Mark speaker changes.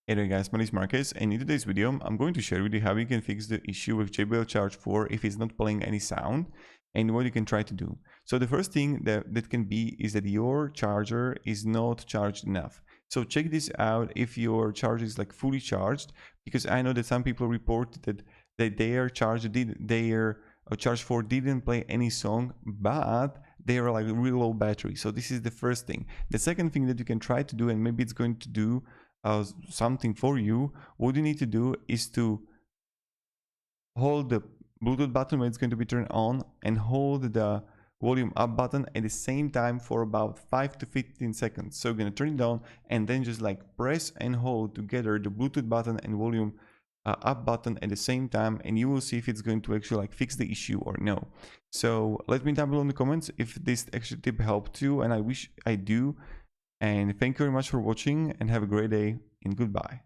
Speaker 1: Hey there guys, my name is Marcus, and in today's video I'm going to share with you how you can fix the issue with JBL Charge 4 if it's not playing any sound and what you can try to do. So the first thing that can be is that your charger is not charged enough. So check this out if your charger is like fully charged, because I know that some people reported that their charge Charge 4 didn't play any song, but they are like really low battery. So this is the first thing. The second thing that you can try to do, and maybe it's going to do something for you, what you need to do is to hold the Bluetooth button when it's going to be turned on and hold the volume up button at the same time for about 5 to 15 seconds. So you're going to turn it on and then just like press and hold together the Bluetooth button and volume up button at the same time, and you will see if it's going to actually like fix the issue or no. So let me down below in the comments if this extra tip helped you, and I wish I do. And thank you very much for watching, and have a great day, and goodbye.